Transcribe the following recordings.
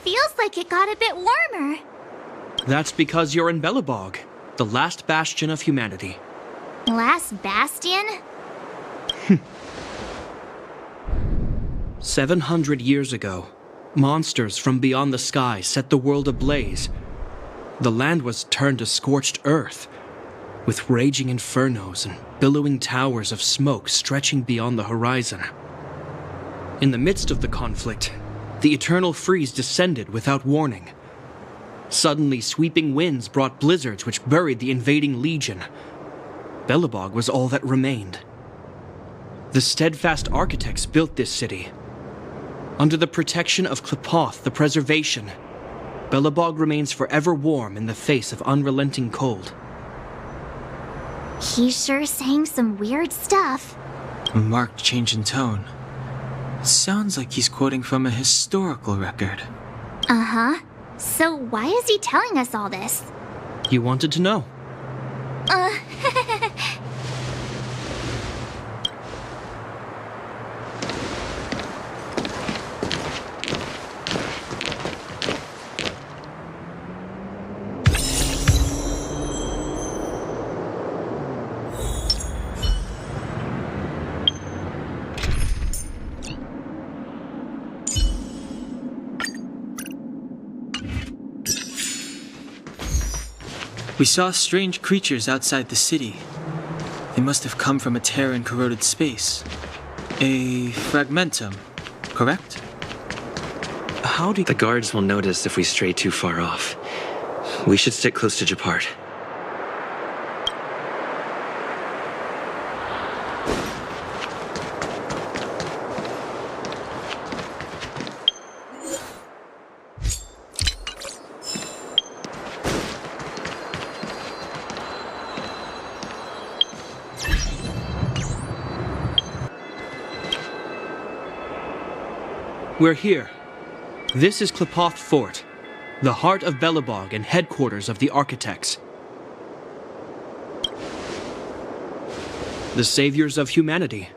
feels like it got a bit warmer. That's because you're in Belobog, the last bastion of humanity. Last bastion? 700 years ago, monsters from beyond the sky set the world ablaze. The land was turned to scorched earth, with raging infernos and billowing towers of smoke stretching beyond the horizon. In the midst of the conflict, the eternal freeze descended without warning. Suddenly, sweeping winds brought blizzards which buried the invading legion. Belobog was all that remained. The steadfast architects built this city. Under the protection of Klepoth, the preservation, Belobog remains forever warm in the face of unrelenting cold. He's sure saying some weird stuff. A marked change in tone. Sounds like he's quoting from a historical record. Uh-huh. So why is he telling us all this? You wanted to know. We saw strange creatures outside the city. They must have come from a tear in corroded space. A fragmentum, correct? How do The guards will notice if we stray too far off. We should stick close to Japart. We're here. This is Klepoth Fort, the heart of Belobog and headquarters of the architects. The saviors of humanity.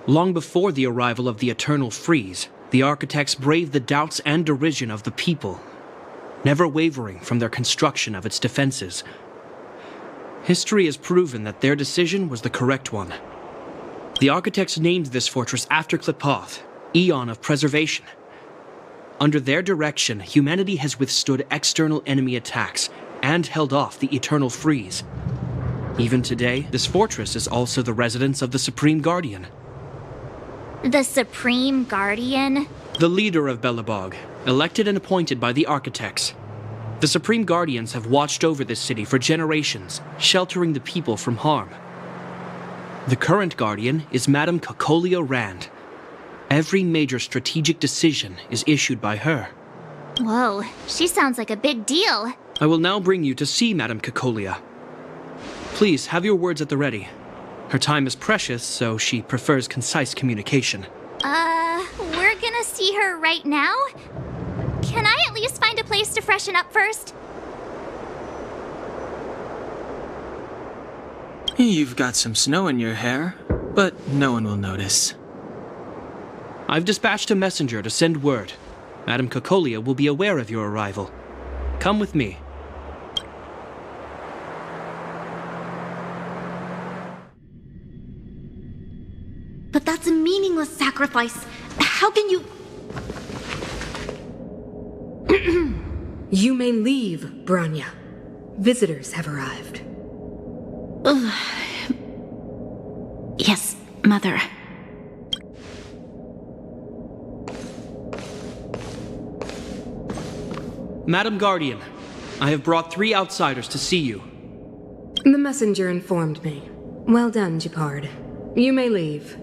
Long before the arrival of the eternal freeze, the architects braved the doubts and derision of the people, never wavering from their construction of its defenses. History has proven that their decision was the correct one. The architects named this fortress after Klepoth, Eon of Preservation. Under their direction, humanity has withstood external enemy attacks and held off the eternal freeze. Even today, this fortress is also the residence of the Supreme Guardian. The Supreme Guardian? The leader of Belobog, elected and appointed by the architects. The Supreme Guardians have watched over this city for generations, sheltering the people from harm. The current Guardian is Madame Cocolia Rand. Every major strategic decision is issued by her. Whoa, she sounds like a big deal. I will now bring you to see Madame Cocolia. Please, have your words at the ready. Her time is precious, so she prefers concise communication. We're gonna see her right now? Can I at least find a place to freshen up first? You've got some snow in your hair, but no one will notice. I've dispatched a messenger to send word. Madame Cocolia will be aware of your arrival. Come with me. But that's a meaningless sacrifice. How can you... You may leave, Branya. Visitors have arrived. Yes, Mother. Madam Guardian, I have brought 3 outsiders to see you. The messenger informed me. Well done, Japard. You may leave.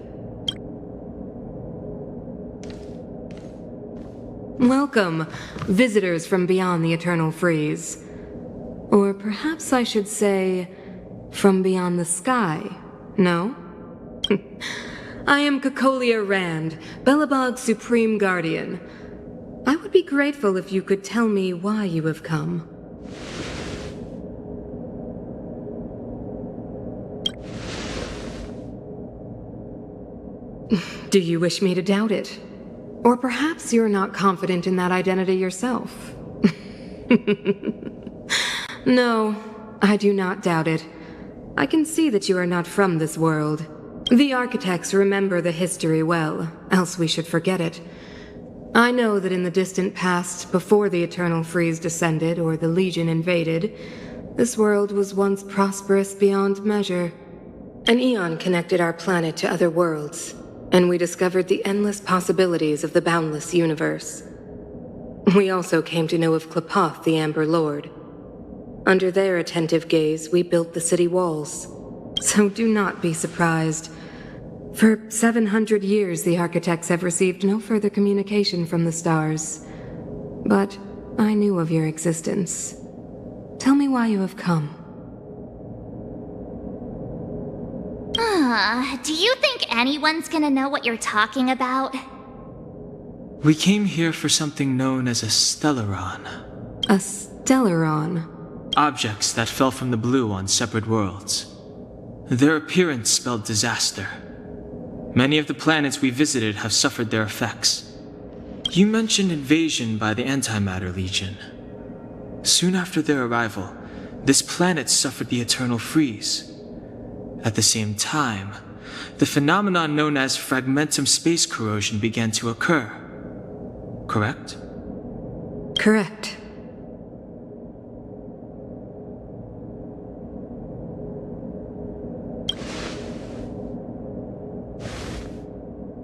Welcome, visitors from beyond the Eternal Freeze. Or perhaps I should say, from beyond the sky, no? I am Cocolia Rand, Belobog's Supreme Guardian. I would be grateful if you could tell me why you have come. Do you wish me to doubt it? Or perhaps you're not confident in that identity yourself. No, I do not doubt it. I can see that you are not from this world. The architects remember the history well, else we should forget it. I know that in the distant past, before the Eternal Freeze descended or the Legion invaded, this world was once prosperous beyond measure. An eon connected our planet to other worlds, and we discovered the endless possibilities of the boundless universe. We also came to know of Klapoth, the Amber Lord. Under their attentive gaze, we built the city walls. So do not be surprised. For 700 years, the architects have received no further communication from the stars. But I knew of your existence. Tell me why you have come. Do you think anyone's gonna know what you're talking about? We came here for something known as a Stellaron. A Stellaron? Objects that fell from the blue on separate worlds. Their appearance spelled disaster. Many of the planets we visited have suffered their effects. You mentioned invasion by the Antimatter Legion. Soon after their arrival, this planet suffered the Eternal Freeze. At the same time, the phenomenon known as fragmentum space corrosion began to occur. Correct? Correct.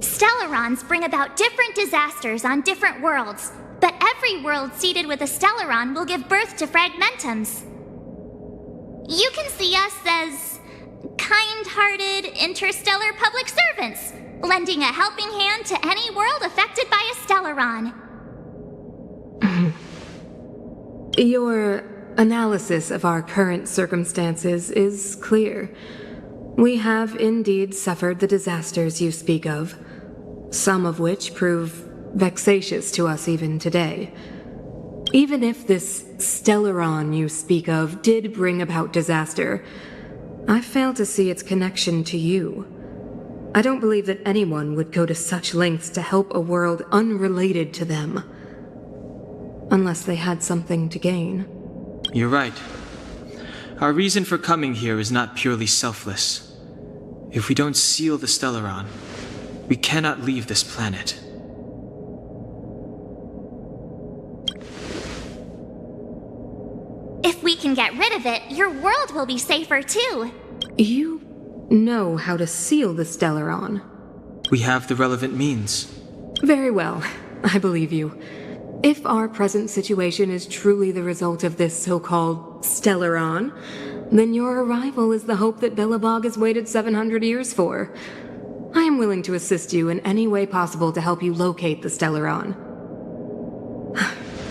Stellarons bring about different disasters on different worlds, but every world seeded with a Stellaron will give birth to fragmentums. You can see us as kind-hearted interstellar public servants, lending a helping hand to any world affected by a Stellaron. Your analysis of our current circumstances is clear. We have indeed suffered the disasters you speak of, some of which prove vexatious to us even today. Even if this Stellaron you speak of did bring about disaster, I fail to see its connection to you. I don't believe that anyone would go to such lengths to help a world unrelated to them. Unless they had something to gain. You're right. Our reason for coming here is not purely selfless. If we don't seal the Stellaron, we cannot leave this planet. If we can get rid of it, your world will be safer too. You know how to seal the Stellaron. We have the relevant means. Very well, I believe you. If our present situation is truly the result of this so-called Stellaron, then your arrival is the hope that Belobog has waited 700 years for. I am willing to assist you in any way possible to help you locate the Stellaron.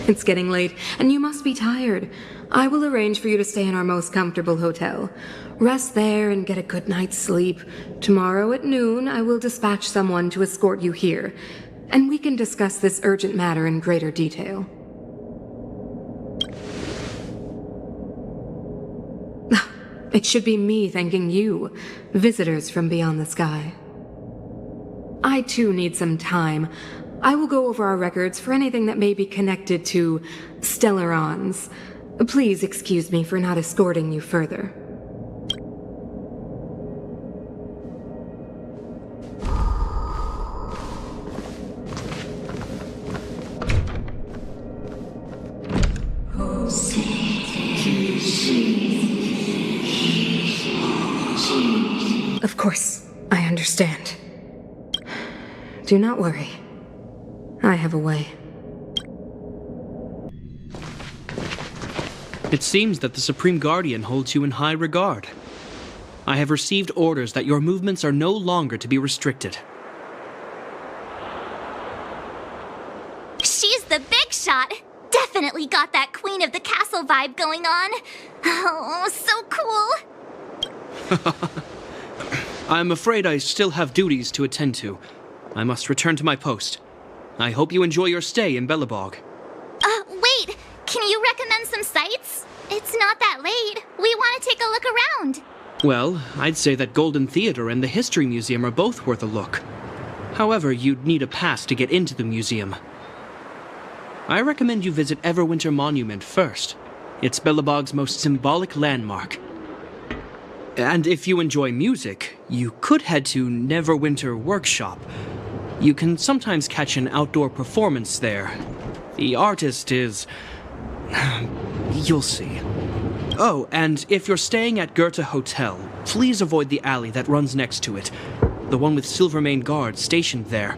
It's getting late, and you must be tired. I will arrange for you to stay in our most comfortable hotel. Rest there and get a good night's sleep. Tomorrow at noon, I will dispatch someone to escort you here, and we can discuss this urgent matter in greater detail. It should be me thanking you, visitors from beyond the sky. I too need some time. I will go over our records for anything that may be connected to Stellarons. Please excuse me for not escorting you further. Of course, I understand. Do not worry. I have a way. It seems that the Supreme Guardian holds you in high regard. I have received orders that your movements are no longer to be restricted. She's the big shot. Definitely got that Queen of the Castle vibe going on. Oh, so cool. I'm afraid I still have duties to attend to. I must return to my post. I hope you enjoy your stay in Belobog. Wait. Can you recommend some sites? It's not that late. We want to take a look around. Well, I'd say that Golden Theater and the History Museum are both worth a look. However, you'd need a pass to get into the museum. I recommend you visit Everwinter Monument first. It's Belobog's most symbolic landmark. And if you enjoy music, you could head to Neverwinter Workshop. You can sometimes catch an outdoor performance there. The artist is... you'll see. Oh, and if you're staying at Goethe Hotel, please avoid the alley that runs next to it. The one with Silvermane guards stationed there.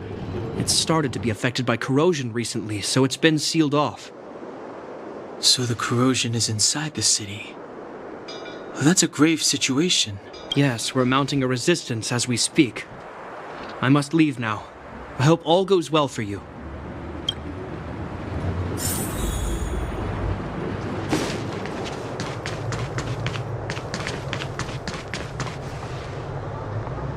It's started to be affected by corrosion recently, so it's been sealed off. So the corrosion is inside the city. Well, that's a grave situation. Yes, we're mounting a resistance as we speak. I must leave now. I hope all goes well for you.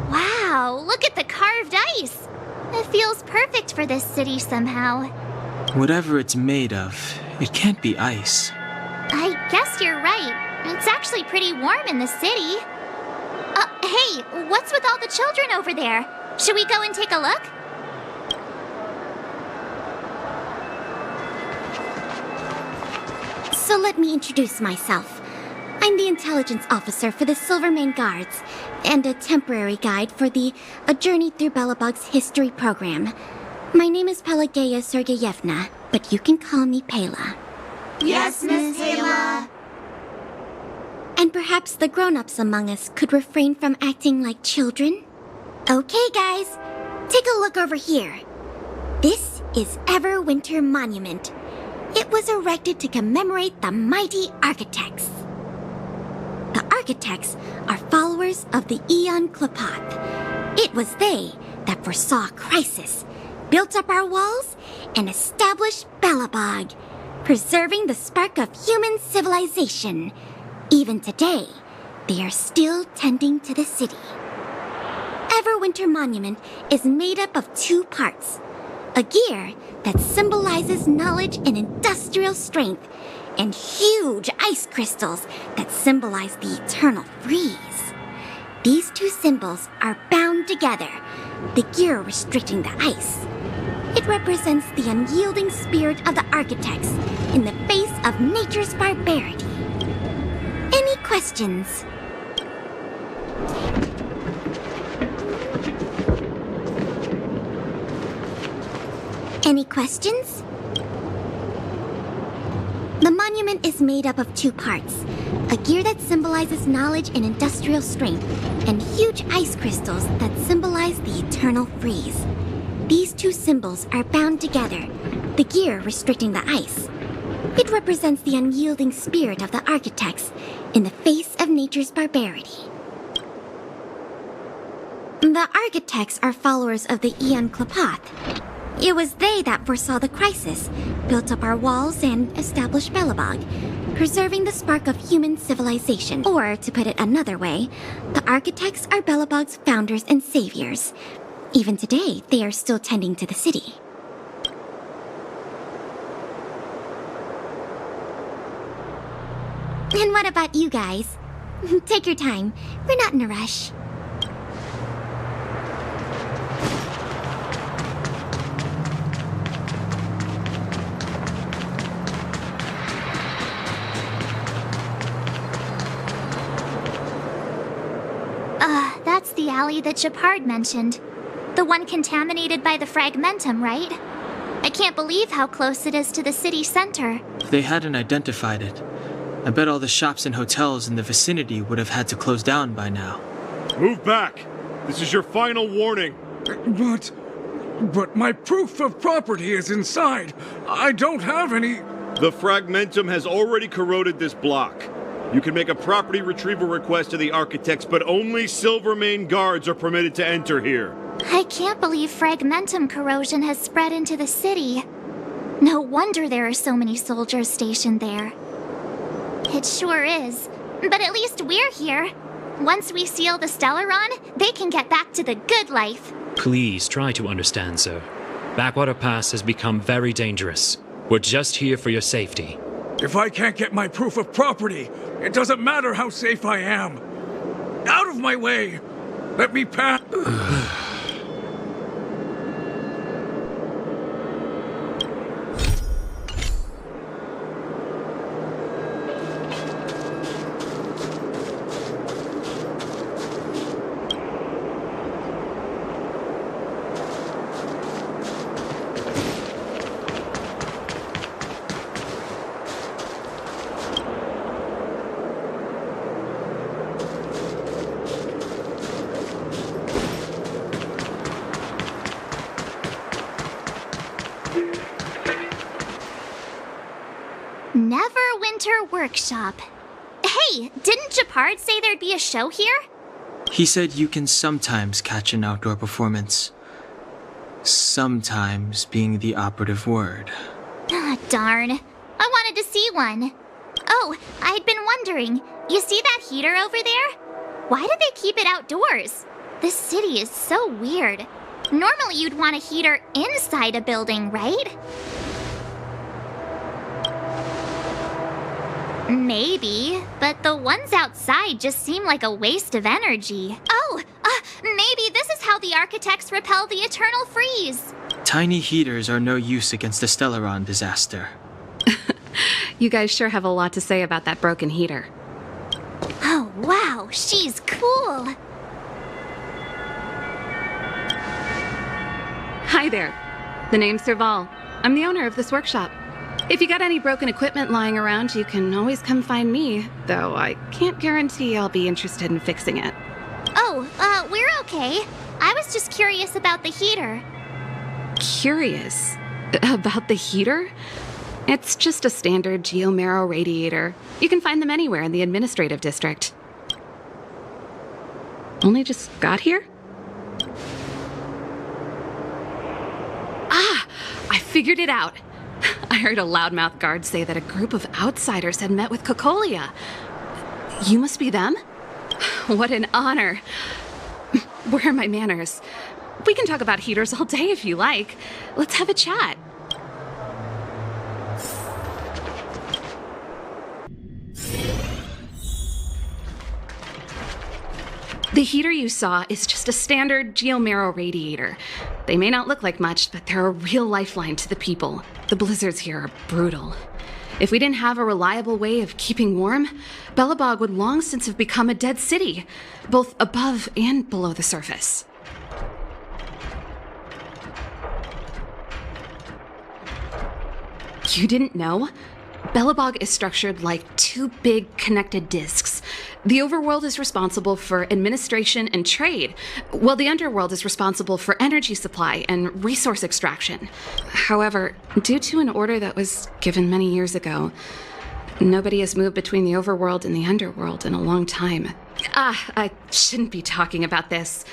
Wow, look at the carved ice! It feels perfect for this city somehow. Whatever it's made of, it can't be ice. I guess you're right. It's actually pretty warm in the city. Hey, what's with all the children over there? Should we go and take a look? So let me introduce myself. I'm the intelligence officer for the Silvermane Guards, and a temporary guide for the A Journey Through Belobog's History program. My name is Pelageya Sergeyevna, but you can call me Pela. Yes, Miss Pela. And perhaps the grown-ups among us could refrain from acting like children? Okay, guys, take a look over here. This is Everwinter Monument. It was erected to commemorate the mighty architects. The architects are followers of the Aeon Klapoth. It was they that foresaw crisis, built up our walls, and established Belobog, preserving the spark of human civilization. Even today, they are still tending to the city. Everwinter Monument is made up of two parts. A gear that symbolizes knowledge and industrial strength, and huge ice crystals that symbolize the eternal freeze. These two symbols are bound together, the gear restricting the ice. It represents the unyielding spirit of the architects in the face of nature's barbarity. Any questions? Any questions? The monument is made up of two parts. A gear that symbolizes knowledge and industrial strength, and huge ice crystals that symbolize the eternal freeze. These two symbols are bound together, the gear restricting the ice. It represents the unyielding spirit of the architects in the face of nature's barbarity. The architects are followers of the Aeon Klapoth. It was they that foresaw the crisis, built up our walls, and established Belobog, preserving the spark of human civilization. Or, to put it another way, the architects are Belobog's founders and saviors. Even today, they are still tending to the city. And what about you guys? Take your time. We're not in a rush. That's the alley that Shepard mentioned. The one contaminated by the fragmentum, right? I can't believe how close it is to the city center. If they hadn't identified it, I bet all the shops and hotels in the vicinity would have had to close down by now. Move back! This is your final warning. But my proof of property is inside. I don't have any... The fragmentum has already corroded this block. You can make a property retrieval request to the architects, but only Silvermane guards are permitted to enter here. I can't believe fragmentum corrosion has spread into the city. No wonder there are so many soldiers stationed there. It sure is. But at least we're here. Once we seal the Stellaron, they can get back to the good life. Please try to understand, sir. Backwater Pass has become very dangerous. We're just here for your safety. If I can't get my proof of property, it doesn't matter how safe I am. Out of my way! Let me pass. workshop. Hey, didn't Japard say there'd be a show here? He said you can sometimes catch an outdoor performance. Sometimes being the operative word. Ah, darn. I wanted to see one. Oh, I'd been wondering. You see that heater over there? Why do they keep it outdoors? This city is so weird. Normally you'd want a heater inside a building, right? Maybe, but the ones outside just seem like a waste of energy. Oh, maybe this is how the architects repel the eternal freeze. Tiny heaters are no use against the Stellaron disaster. You guys sure have a lot to say about that broken heater. Oh, wow, she's cool. Hi there. The name's Serval. I'm the owner of this workshop. If you got any broken equipment lying around, you can always come find me, though I can't guarantee I'll be interested in fixing it. Oh, we're okay. I was just curious about the heater. Curious? About the heater? It's just a standard geomarrow radiator. You can find them anywhere in the administrative district. Only just got here? Ah! I figured it out! I heard a loudmouth guard say that a group of outsiders had met with Cocolia. You must be them? What an honor. Where are my manners? We can talk about heaters all day if you like. Let's have a chat. The heater you saw is just a standard geomarrow radiator. They may not look like much, but they're a real lifeline to the people. The blizzards here are brutal. If we didn't have a reliable way of keeping warm, Belobog would long since have become a dead city, both above and below the surface. You didn't know? Belobog is structured like two big connected disks. The overworld is responsible for administration and trade, while the underworld is responsible for energy supply and resource extraction. However, due to an order that was given many years ago, nobody has moved between the overworld and the underworld in a long time. I shouldn't be talking about this.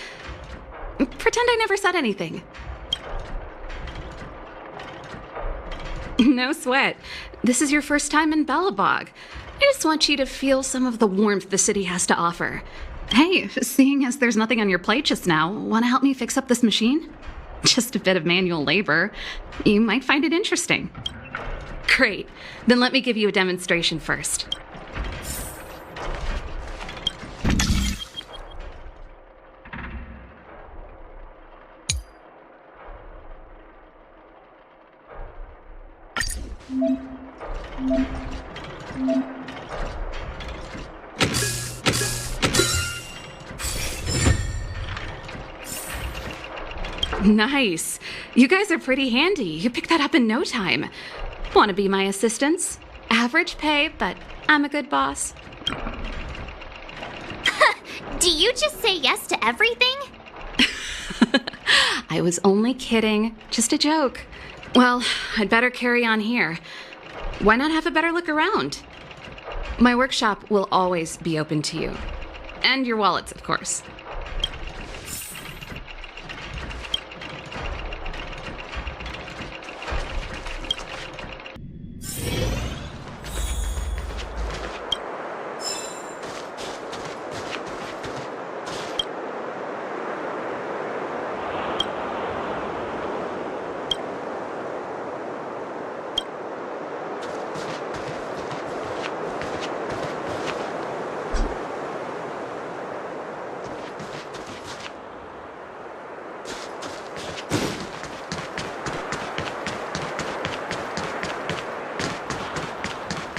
Pretend I never said anything. No sweat. This is your first time in Belobog. I just want you to feel some of the warmth the city has to offer. Hey, seeing as there's nothing on your plate just now, want to help me fix up this machine? Just a bit of manual labor. You might find it interesting. Great. Then let me give you a demonstration first. Nice. You guys are pretty handy. You picked that up in no time. Want to be my assistants? Average pay, but I'm a good boss. Do you just say yes to everything? I was only kidding. Just a joke. Well, I'd better carry on here. Why not have a better look around? My workshop will always be open to you. And your wallets, of course.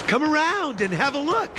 Come around and have a look.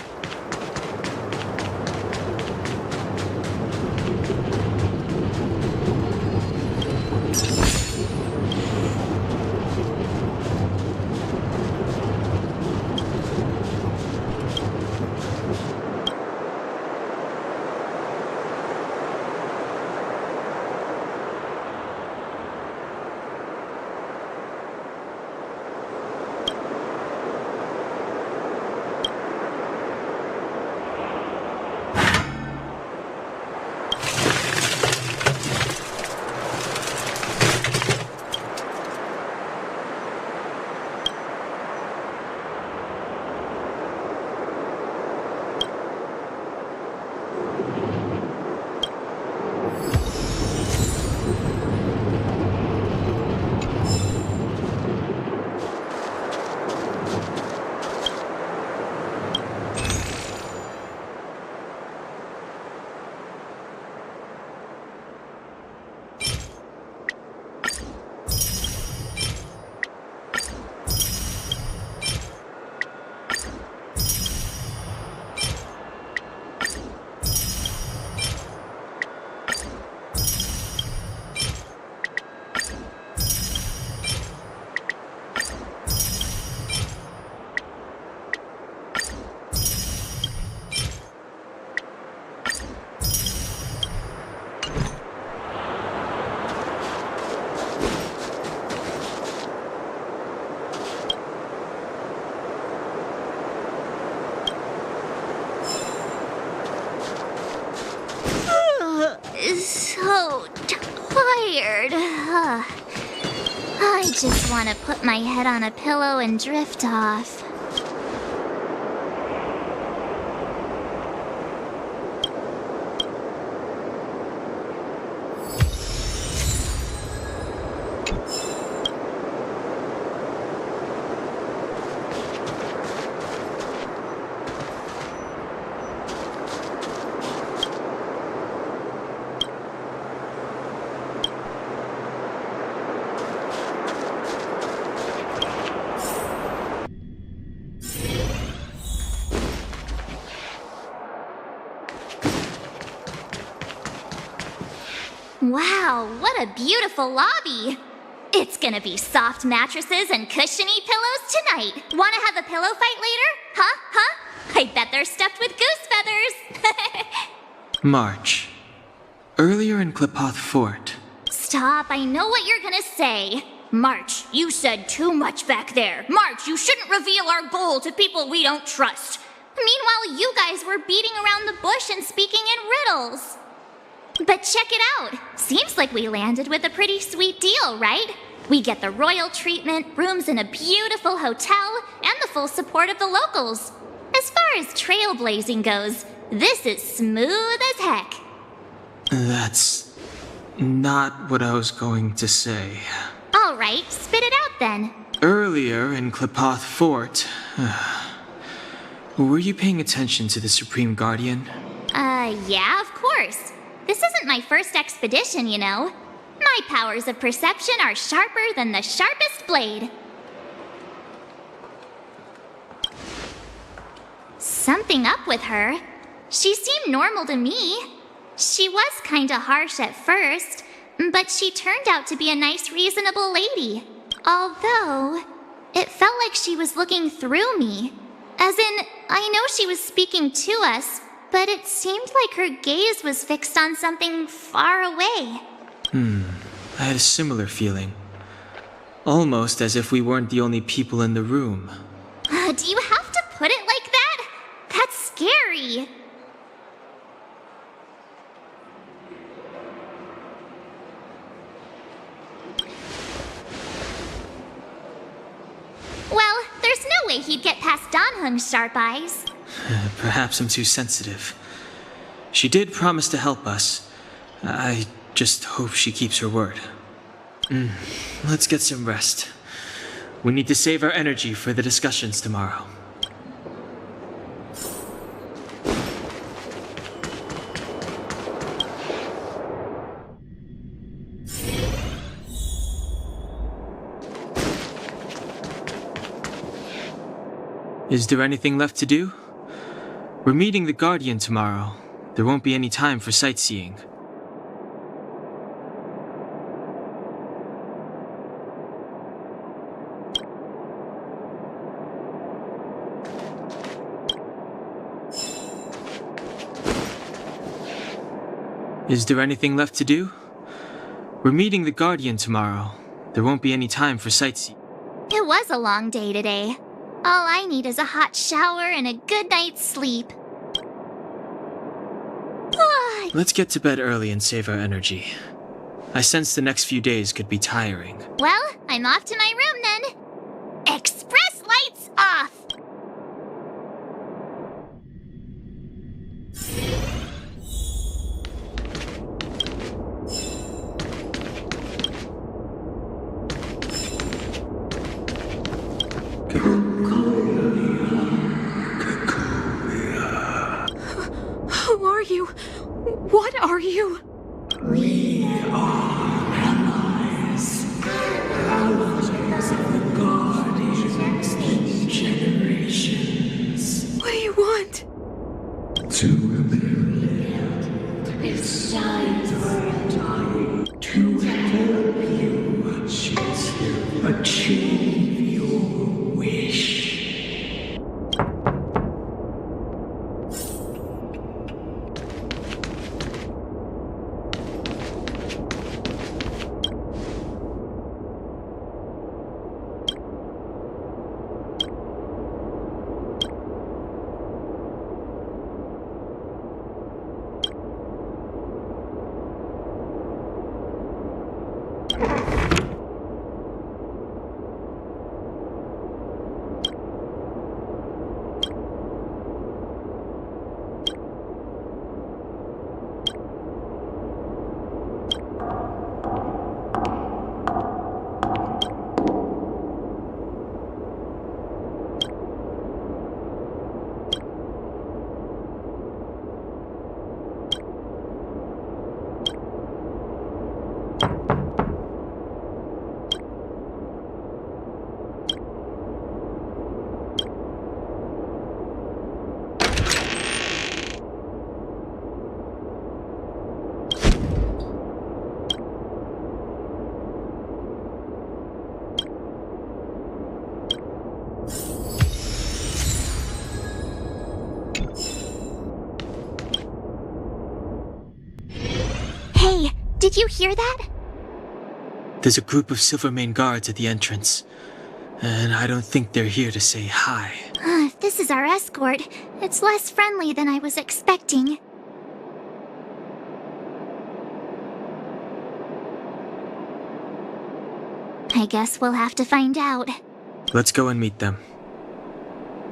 so tired. I just want to put my head on a pillow and drift off. Wow, what a beautiful lobby! It's gonna be soft mattresses and cushiony pillows tonight. Wanna have a pillow fight later? Huh? I bet they're stuffed with goose feathers! March. Earlier in Klipoth Fort. Stop, I know what you're gonna say. March, you said too much back there. March, you shouldn't reveal our goal to people we don't trust. Meanwhile, you guys were beating around the bush and speaking in riddles. But check it out. Seems like we landed with a pretty sweet deal, right? We get the royal treatment, rooms in a beautiful hotel, and the full support of the locals. As far as trailblazing goes, this is smooth as heck. That's not what I was going to say. All right, spit it out then. Earlier in Klipoth Fort, were you paying attention to the Supreme Guardian? Yeah, of course. This isn't my first expedition, you know. My powers of perception are sharper than the sharpest blade. Something up with her. She seemed normal to me. She was kinda harsh at first, but she turned out to be a nice, reasonable lady. Although, it felt like she was looking through me. As in, I know she was speaking to us, but it seemed like her gaze was fixed on something far away. I had a similar feeling. Almost as if we weren't the only people in the room. Do you have to put it like that? That's scary. Well, there's no way he'd get past Danhung's sharp eyes. Perhaps I'm too sensitive. She did promise to help us. I just hope she keeps her word. Let's get some rest. We need to save our energy for the discussions tomorrow. Is there anything left to do? We're meeting the Guardian tomorrow. There won't be any time for sightseeing. Is there anything left to do? We're meeting the Guardian tomorrow. There won't be any time for sightseeing. It was a long day today. All I need is a hot shower and a good night's sleep. Let's get to bed early and save our energy. I sense the next few days could be tiring. Well, I'm off to my room then. Express lights off! Who are you? What are you? We are allies. Allies of the Guardians in generations. What do you want? To build this time to help you achieve your wish. Did you hear that? There's a group of Silvermane guards at the entrance, and I don't think they're here to say hi. If this is our escort, it's less friendly than I was expecting. I guess we'll have to find out. Let's go and meet them.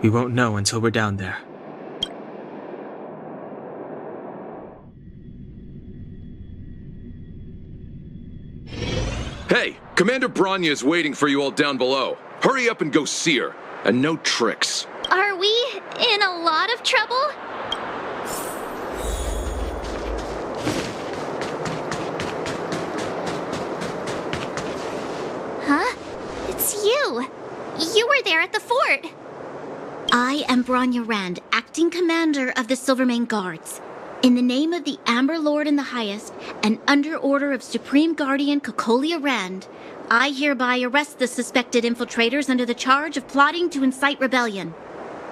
We won't know until we're down there. Hey, Commander Branya is waiting for you all down below. Hurry up and go see her. And no tricks. Are we in a lot of trouble? Huh? It's you. You were there at the fort. I am Branya Rand, acting commander of the Silvermane Guards. In the name of the Amber Lord in the Highest, and under order of Supreme Guardian Cocolia Rand, I hereby arrest the suspected infiltrators under the charge of plotting to incite rebellion.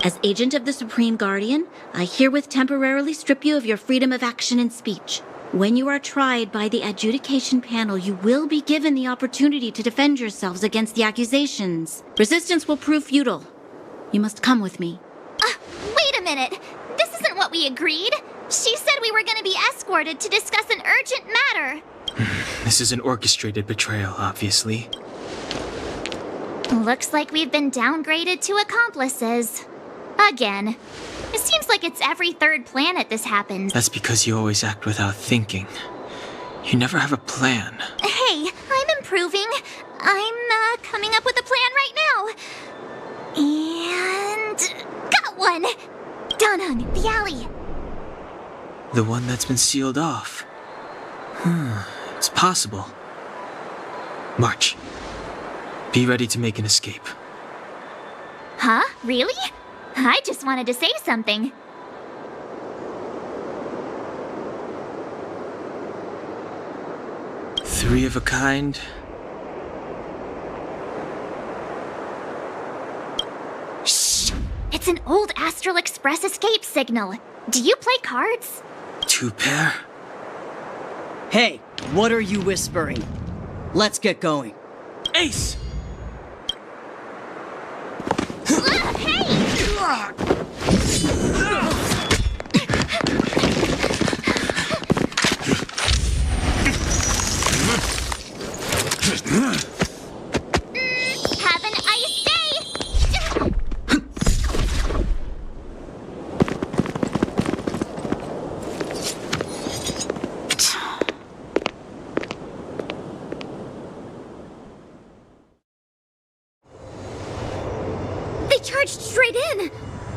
As agent of the Supreme Guardian, I herewith temporarily strip you of your freedom of action and speech. When you are tried by the adjudication panel, you will be given the opportunity to defend yourselves against the accusations. Resistance will prove futile. You must come with me. Wait a minute. This isn't what we agreed. She said we were going to be escorted to discuss an urgent matter. This is an orchestrated betrayal, obviously. Looks like we've been downgraded to accomplices. Again. It seems like it's every third planet this happens. That's because you always act without thinking. You never have a plan. Hey, I'm improving. I'm coming up with a plan right now. And got one! Down on the alley. The one that's been sealed off. It's possible. March. Be ready to make an escape. Huh? Really? I just wanted to say something. Three of a kind. Shh! It's an old Astral Express escape signal. Do you play cards? 2 pair? Hey, what are you whispering? Let's get going. Ace! Have an ice day! They charged straight in!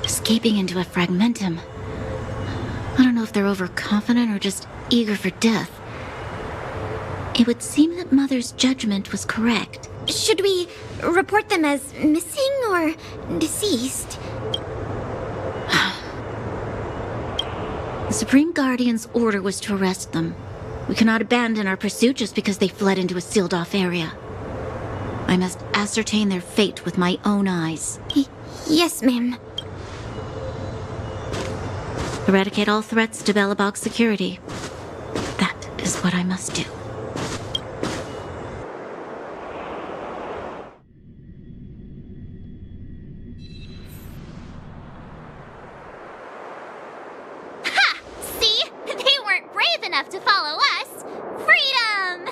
Escaping into a fragmentum. I don't know if they're overconfident or just eager for death. It would seem that Mother's judgment was correct. Should we report them as missing or deceased? The Supreme Guardian's order was to arrest them. We cannot abandon our pursuit just because they fled into a sealed-off area. I must ascertain their fate with my own eyes. Yes, ma'am. Eradicate all threats to Belobog security. That is what I must do. Ha! See? They weren't brave enough to follow us. Freedom!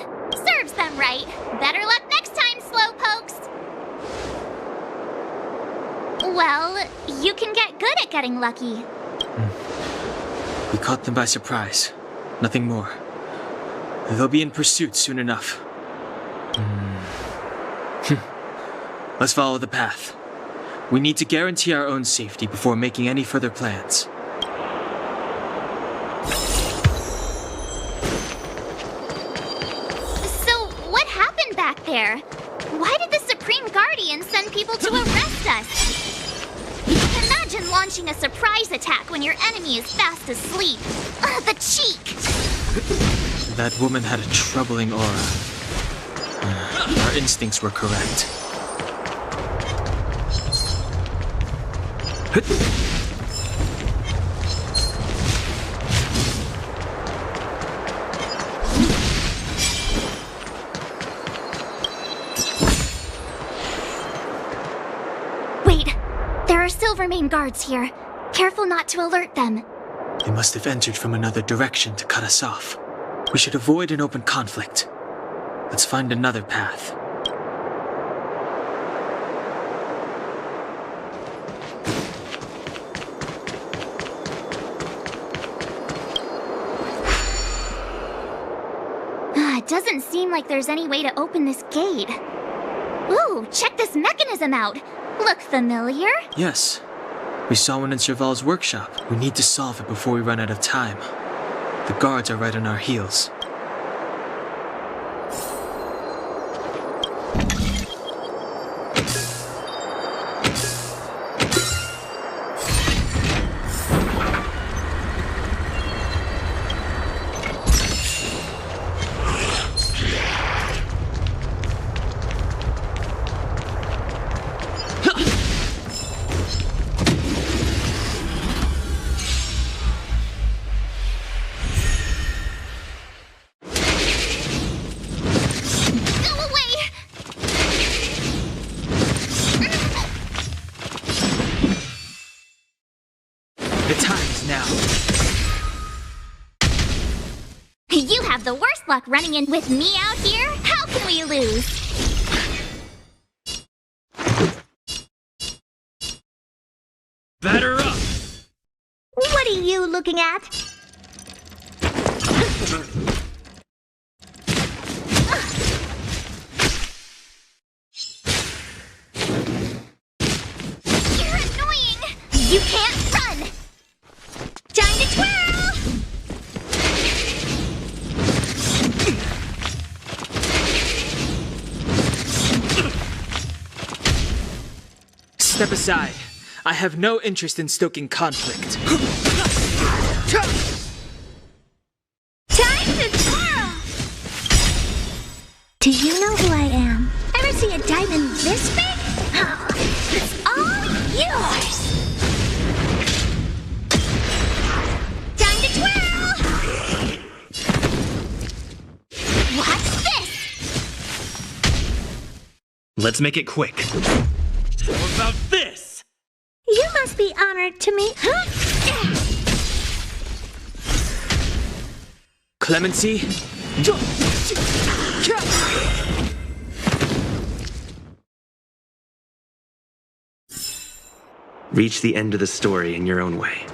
Serves them right. Better luck next time, slowpokes. Well, you can get good at getting lucky. We caught them by surprise. Nothing more. They'll be in pursuit soon enough. Let's follow the path. We need to guarantee our own safety before making any further plans. So, what happened back there? Why did the Supreme Guardian send people to arrest us? Imagine launching a surprise attack when your enemy is fast asleep. The cheek! That woman had a troubling aura. Our instincts were correct. Silvermane guards here. Careful not to alert them. They must have entered from another direction to cut us off. We should avoid an open conflict. Let's find another path. It doesn't seem like there's any way to open this gate. Ooh, check this mechanism out. Look familiar? Yes. We saw one in Serval's workshop. We need to solve it before we run out of time. The guards are right on our heels. You have the worst luck running in with me out here. How can we lose? Batter up! What are you looking at? You're annoying! You can't run! Time to twirl! Step aside. I have no interest in stoking conflict. Time to twirl! Do you know who I am? Ever see a diamond this big? Oh, it's all yours! Time to twirl! What's this? Let's make it quick. How about this? You must be honored to meet. Clemency? Reach the end of the story in your own way.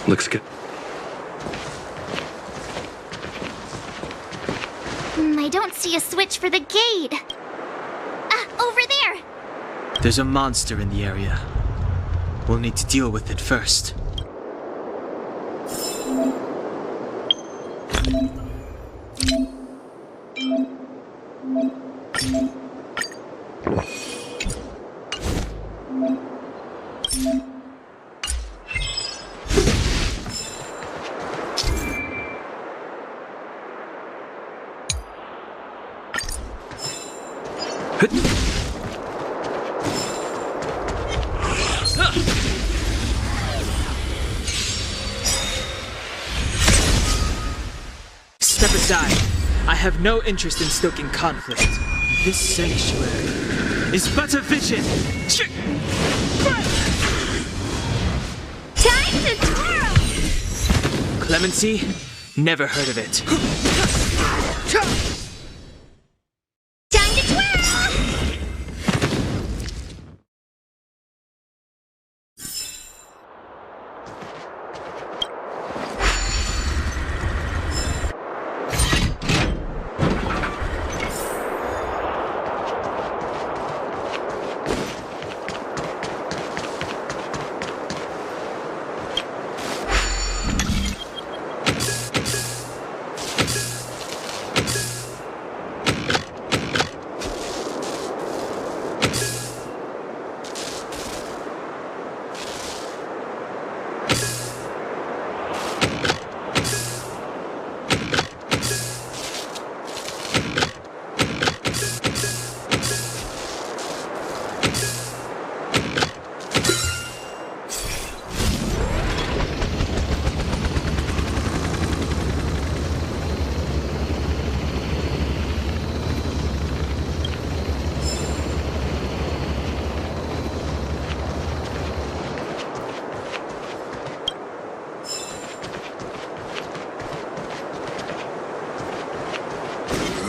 Looks good. I don't see a switch for the gate. Over there! There's a monster in the area. We'll need to deal with it first. Step aside. I have no interest in stoking conflict. This sanctuary is but a vision. Time to twirl! Clemency? Never heard of it. Time to twirl!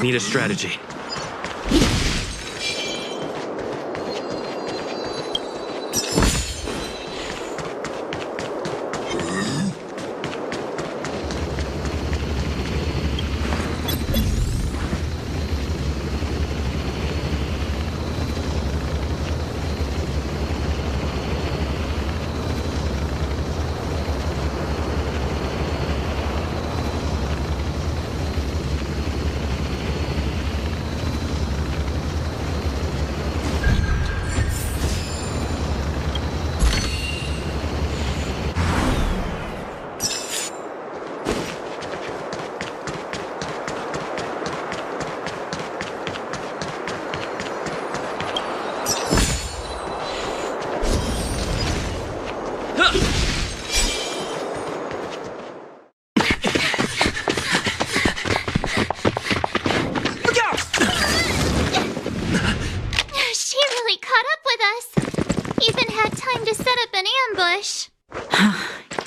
Need a strategy. She really caught up with us. Even had time to set up an ambush.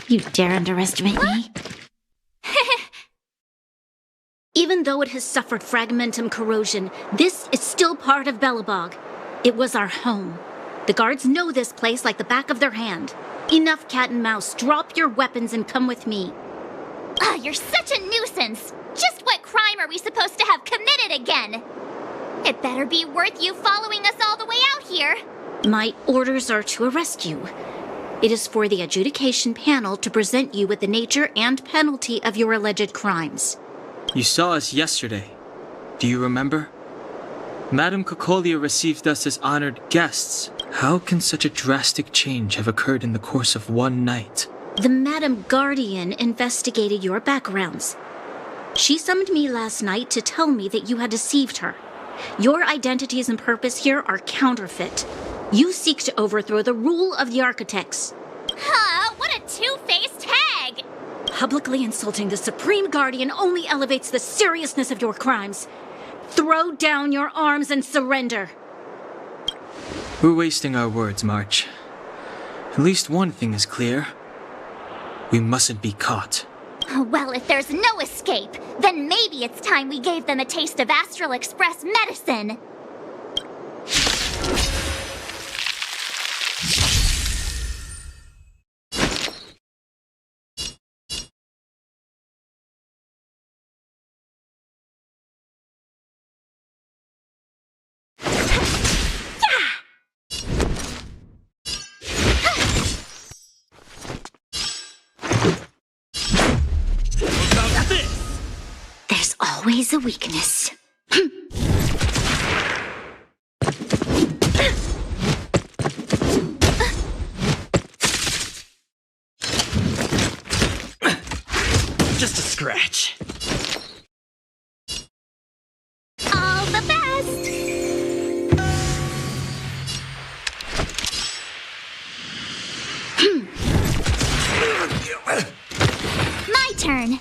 You dare underestimate me? Even though it has suffered fragmentum corrosion, this is still part of Belobog. It was our home. The guards know this place like the back of their hand. Enough cat and mouse. Drop your weapons and come with me. You're such a nuisance. Just what crime are we supposed to have committed again? It better be worth you following us all the way out here. My orders are to arrest you. It is for the adjudication panel to present you with the nature and penalty of your alleged crimes. You saw us yesterday. Do you remember? Madame Cocolia received us as honored guests. How can such a drastic change have occurred in the course of one night? The Madame Guardian investigated your backgrounds. She summoned me last night to tell me that you had deceived her. Your identities and purpose here are counterfeit. You seek to overthrow the rule of the architects. What a two-faced hag! Publicly insulting the Supreme Guardian only elevates the seriousness of your crimes. Throw down your arms and surrender. We're wasting our words, March. At least one thing is clear. We mustn't be caught. Well, if there's no escape, then maybe it's time we gave them a taste of Astral Express medicine. There's always a weakness. Just a scratch. All the best! My turn.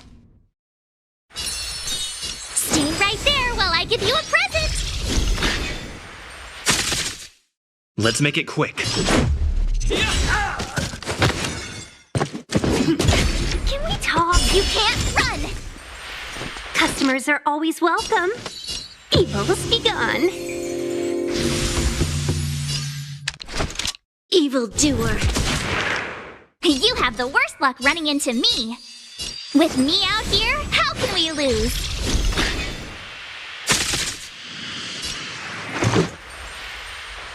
Stay right there while I give you a present. Let's make it quick. Can we talk? You can't run. Customers are always welcome. Evil's begun. Evildoer. You have the worst luck running into me. With me out here, how can we lose?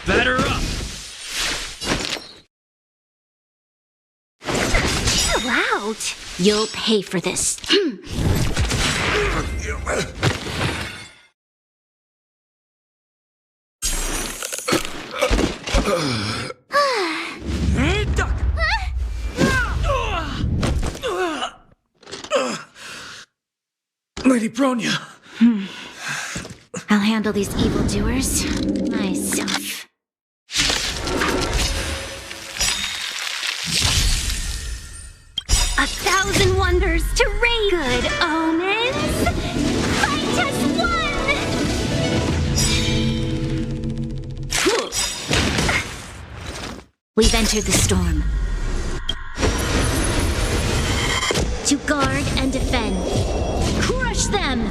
Batter up! Chill out. You'll pay for this. Lady Bronya. I'll handle these evildoers myself. 1,000 wonders to raise good omens. Fight as one. We've entered the storm. To guard and defend. Crush them!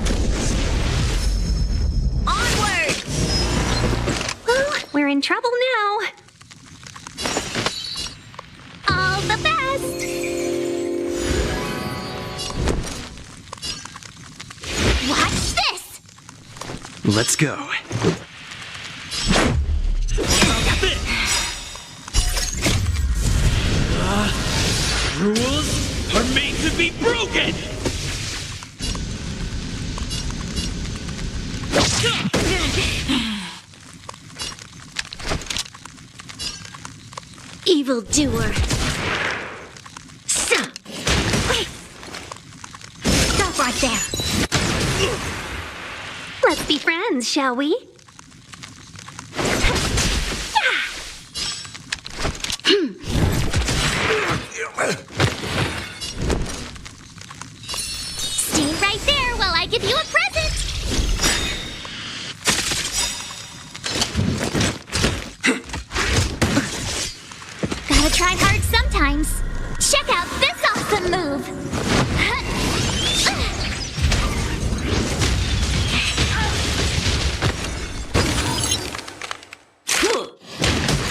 You're in trouble now. All the best! Watch this! Let's go. Rules are made to be broken! Evildoer. Stop right there. Let's be friends, shall we? Stay right there while I give you a present! Gotta try hard sometimes. Check out this awesome move!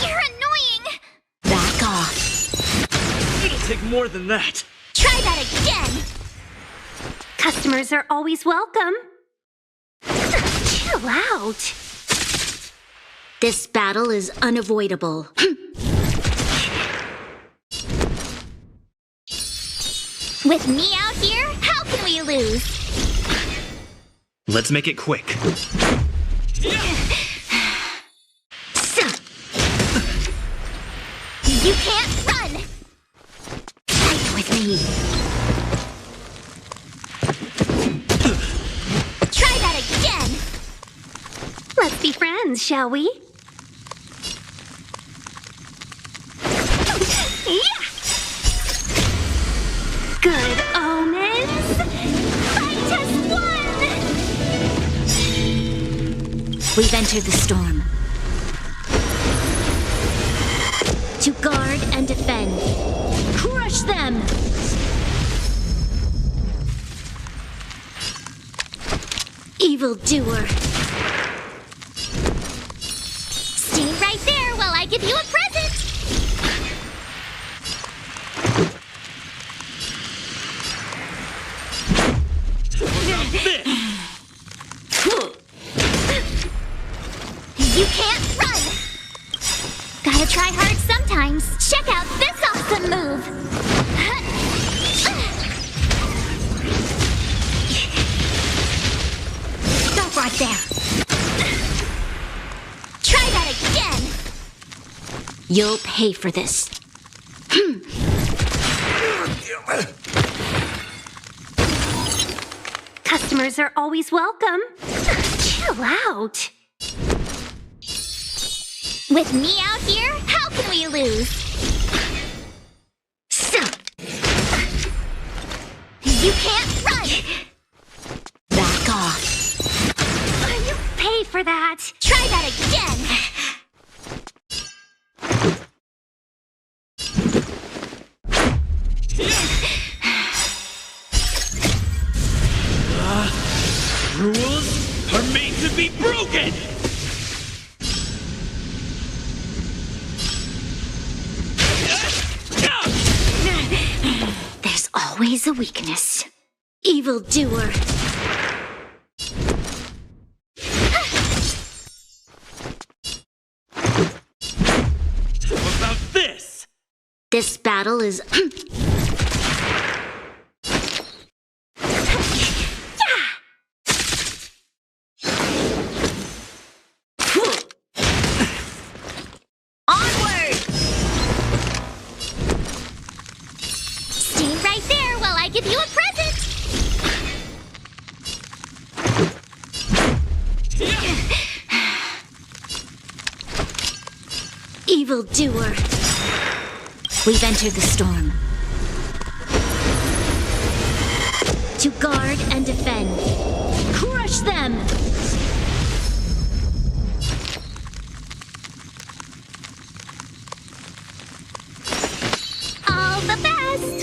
You're annoying! Back off. It'll take more than that. Try that again! Customers are always welcome. Chill out. This battle is unavoidable. With me out here, how can we lose? Let's make it quick. You can't run! Fight with me. Try that again! Let's be friends, shall we? Good omens! Fight as one! We've entered the storm. To guard and defend. Crush them! Evildoer. Stay right there while I give you a present! You can't run! Gotta try hard sometimes. Check out this awesome move! Stop right there. Try that again! You'll pay for this. Customers are always welcome. Chill out. With me out here, how can we lose? You can't run! Back off. You pay for that. Try that again! Rules are made to be broken! There's always a weakness. Evildoer. What about this? This battle is... Onward! Stay right there while I give you a present! Evildoer. We've entered the storm. To guard and defend. Crush them! All the best!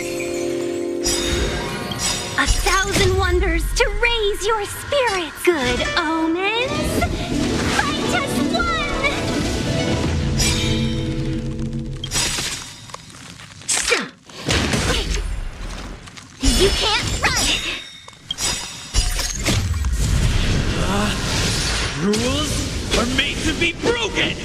1,000 wonders to raise your spirits. Good omens. Fight as one! to be broken!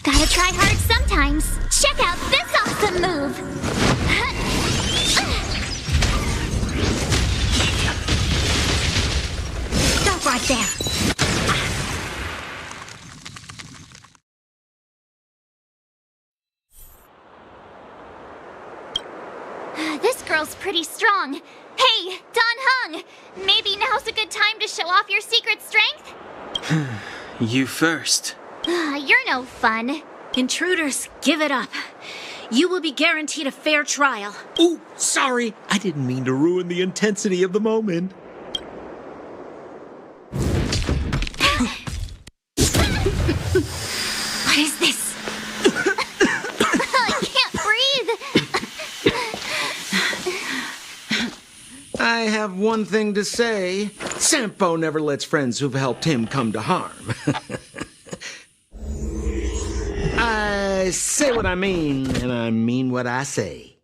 Gotta try hard sometimes. Check out this awesome move! Stop right there! This girl's pretty strong. Hey, Don Hung! Maybe now's a good time to show off your secret strength? You first. You're no fun. Intruders, give it up. You will be guaranteed a fair trial. Ooh, sorry. I didn't mean to ruin the intensity of the moment. What is this? I can't breathe. I have one thing to say. Sampo never lets friends who've helped him come to harm. I say what I mean, and I mean what I say.